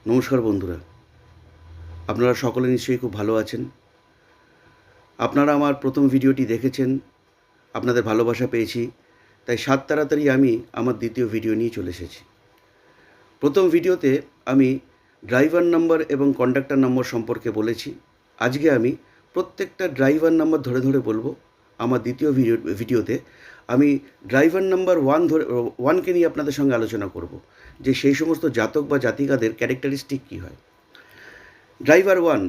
নমস্কার বন্ধুরা, আপনারা সকলে নিশ্চয়ই খুব ভালো আছেন। আপনারা আমার প্রথম ভিডিওটি দেখেছেন, আপনাদের ভালোবাসা পেয়েছি, তাই সাত তাড়াতাড়ি আমি আমার দ্বিতীয় ভিডিও নিয়ে চলে এসেছি। প্রথম ভিডিওতে আমি ড্রাইভার নাম্বার এবং কন্ডাক্টর নম্বর সম্পর্কে বলেছি। আজকে আমি প্রত্যেকটা ড্রাইভার নাম্বার ধরে ধরে বলবো। আমার দ্বিতীয় ভিডিওতে আমি ড্রাইভার নাম্বার ওয়ানকে নিয়ে আপনাদের সঙ্গে আলোচনা করব, যে সেই সমস্ত জাতক বা জাতিকাদের ক্যারেক্টারিস্টিক কী হয়। ড্রাইভার ওয়ান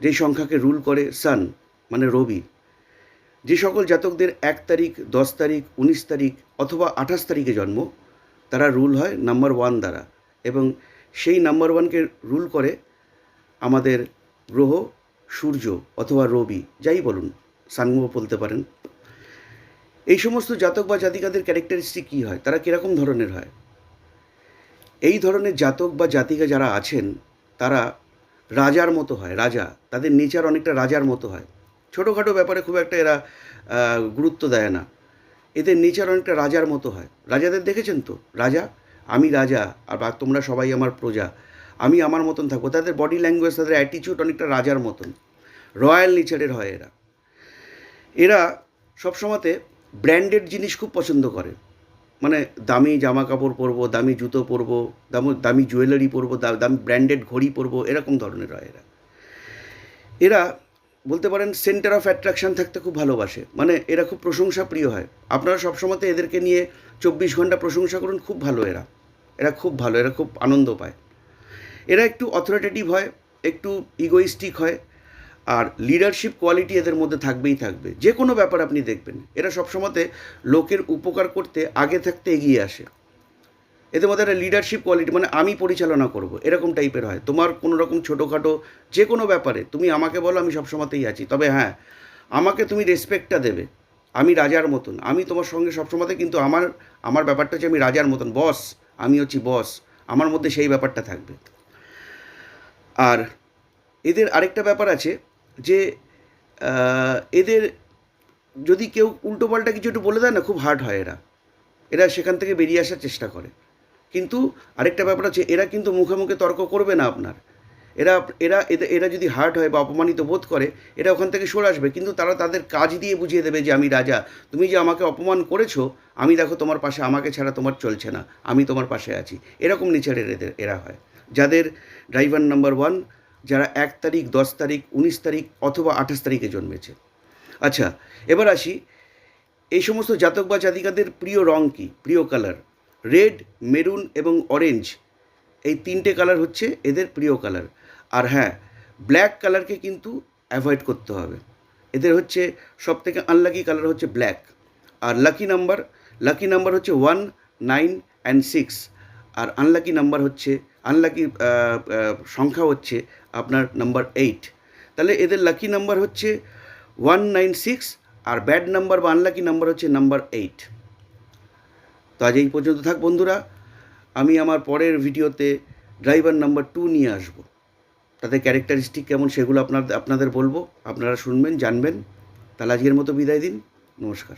যেই সংখ্যাকে রুল করে সান মানে রবি, যে সকল জাতকদের 1 তারিখ, 10 তারিখ, 19 তারিখ অথবা 28 তারিখে জন্ম, তারা রুল হয় নাম্বার ওয়ান দ্বারা, এবং সেই নাম্বার ওয়ানকে রুল করে আমাদের গ্রহ সূর্য অথবা রবি, যাই বলুন, সানও বলতে পারেন। এই সমস্ত জাতক বা জাতিকাদের ক্যারেক্টারিস্টিক কী হয়, তারা কীরকম ধরনের হয়? এই ধরনের জাতক বা জাতিকা যারা আছেন তারা রাজার মতো হয়, রাজা। তাদের নেচার অনেকটা রাজার মতো হয়। ছোটোখাটো ব্যাপারে খুব একটা এরা গুরুত্ব দেয় না। এদের নেচার অনেকটা রাজার মতো হয়। রাজাদের দেখেছেন তো, রাজা, আমি রাজা আর তোমরা সবাই আমার প্রজা, আমি আমার মতন থাকবো। তাদের বডি ল্যাঙ্গুয়েজ, তাদের অ্যাটিটিউড অনেকটা রাজার মতন, রয়্যাল নেচারের হয় এরা। এরা সবসময়তে ব্র্যান্ডেড জিনিস খুব পছন্দ করে, মানে দামি জামা কাপড় পরবো, দামি জুতো পরবো, দামি জুয়েলারি পরবো, দামি ব্র্যান্ডেড ঘড়ি পরবো, এরকম ধরনের হয় এরা। এরা বলতে পারেন সেন্টার অফ অ্যাট্রাকশান থাকতে খুব ভালোবাসে, মানে এরা খুব প্রশংসা প্রিয় হয়। আপনারা সবসময়তে এদেরকে নিয়ে 24 ঘন্টা প্রশংসা করুন, খুব ভালো এরা। এরা খুব ভালো, এরা খুব আনন্দ পায়। এরা একটু অথরিটেটিভ হয়, একটু ইগোইস্টিক হয়, আর লিডারশিপ কোয়ালিটি এদের মধ্যে থাকবেই থাকবে। যে কোনো ব্যাপার আপনি দেখবেন, এরা সবসময়তে লোকের উপকার করতে আগে থাকতে এগিয়ে আসে। এদের মধ্যে একটা লিডারশিপ কোয়ালিটি, মানে আমি পরিচালনা করব, এরকম টাইপের হয়। তোমার কোনো রকম ছোটোখাটো যে কোনো ব্যাপারে তুমি আমাকে বলো, আমি সবসময়তেই আছি। তবে হ্যাঁ, আমাকে তুমি রেসপেক্টটা দেবে। আমি রাজার মতন, আমি তোমার সঙ্গে সবসময়তে, কিন্তু আমার ব্যাপারটা হচ্ছে আমি রাজার মতন বস, আমি হচ্ছি বস, আমার মধ্যে সেই ব্যাপারটা থাকবে। আর এদের আরেকটা ব্যাপার আছে যে এদের যদি কেউ উল্টোপাল্টা কিছু একটু বলে দেয় না, খুব হার্ড হয় এরা। এরা সেখান থেকে বেরিয়ে আসার চেষ্টা করে। কিন্তু আরেকটা ব্যাপার আছে, এরা কিন্তু মুখে মুখে তর্ক করবে না আপনার। এরা এরা এরা যদি হার্ট হয় বা অপমানিত বোধ করে, এরা ওখান থেকে সরে আসবে, কিন্তু তারা তাদের কাজ দিয়ে বুঝিয়ে দেবে যে আমি রাজা, তুমি যে আমাকে অপমান করেছো, আমি দেখো তোমার পাশে, আমাকে ছাড়া তোমার চলছে না, আমি তোমার পাশে আছি। এরকম নেচারের এরা হয় যাদের ড্রাইভার নাম্বার ওয়ান, যারা 1 তারিখ, 10 তারিখ, 19 তারিখ অথবা 28 তারিখে জন্মেছে। আচ্ছা, এবার আসি, এই সমস্ত জাতক বা জাতিকাদের প্রিয় রং কী, প্রিয় কালার? রেড, মেরুন এবং অরেঞ্জ, এই 3টে কালার হচ্ছে এদের প্রিয় কালার। আর হ্যাঁ, ব্ল্যাক কালারকে কিন্তু অ্যাভয়েড করতে হবে। এদের হচ্ছে সবথেকে আনলাকি কালার হচ্ছে ব্ল্যাক। আর লাকি নাম্বার হচ্ছে 1, 9 অ্যান্ড 6। আর আনলাকি নাম্বার হচ্ছে, আনলাকি সংখ্যা হচ্ছে আপনার নাম্বার 8। তাহলে এদের লাকি নাম্বার হচ্ছে 196, আর ব্যাড নাম্বার বা আনলাকি নাম্বার হচ্ছে নাম্বার 8। তো আজ এই পর্যন্ত থাক বন্ধুরা। আমি আমার পরের ভিডিওতে ড্রাইভার নাম্বার 2 নিয়ে আসব। তাদের ক্যারেক্টারিস্টিক কেমন সেগুলো আপনাদের বলবো, আপনারা শুনবেন, জানবেন। তাহলে আজকের মতো বিদায় দিন, নমস্কার।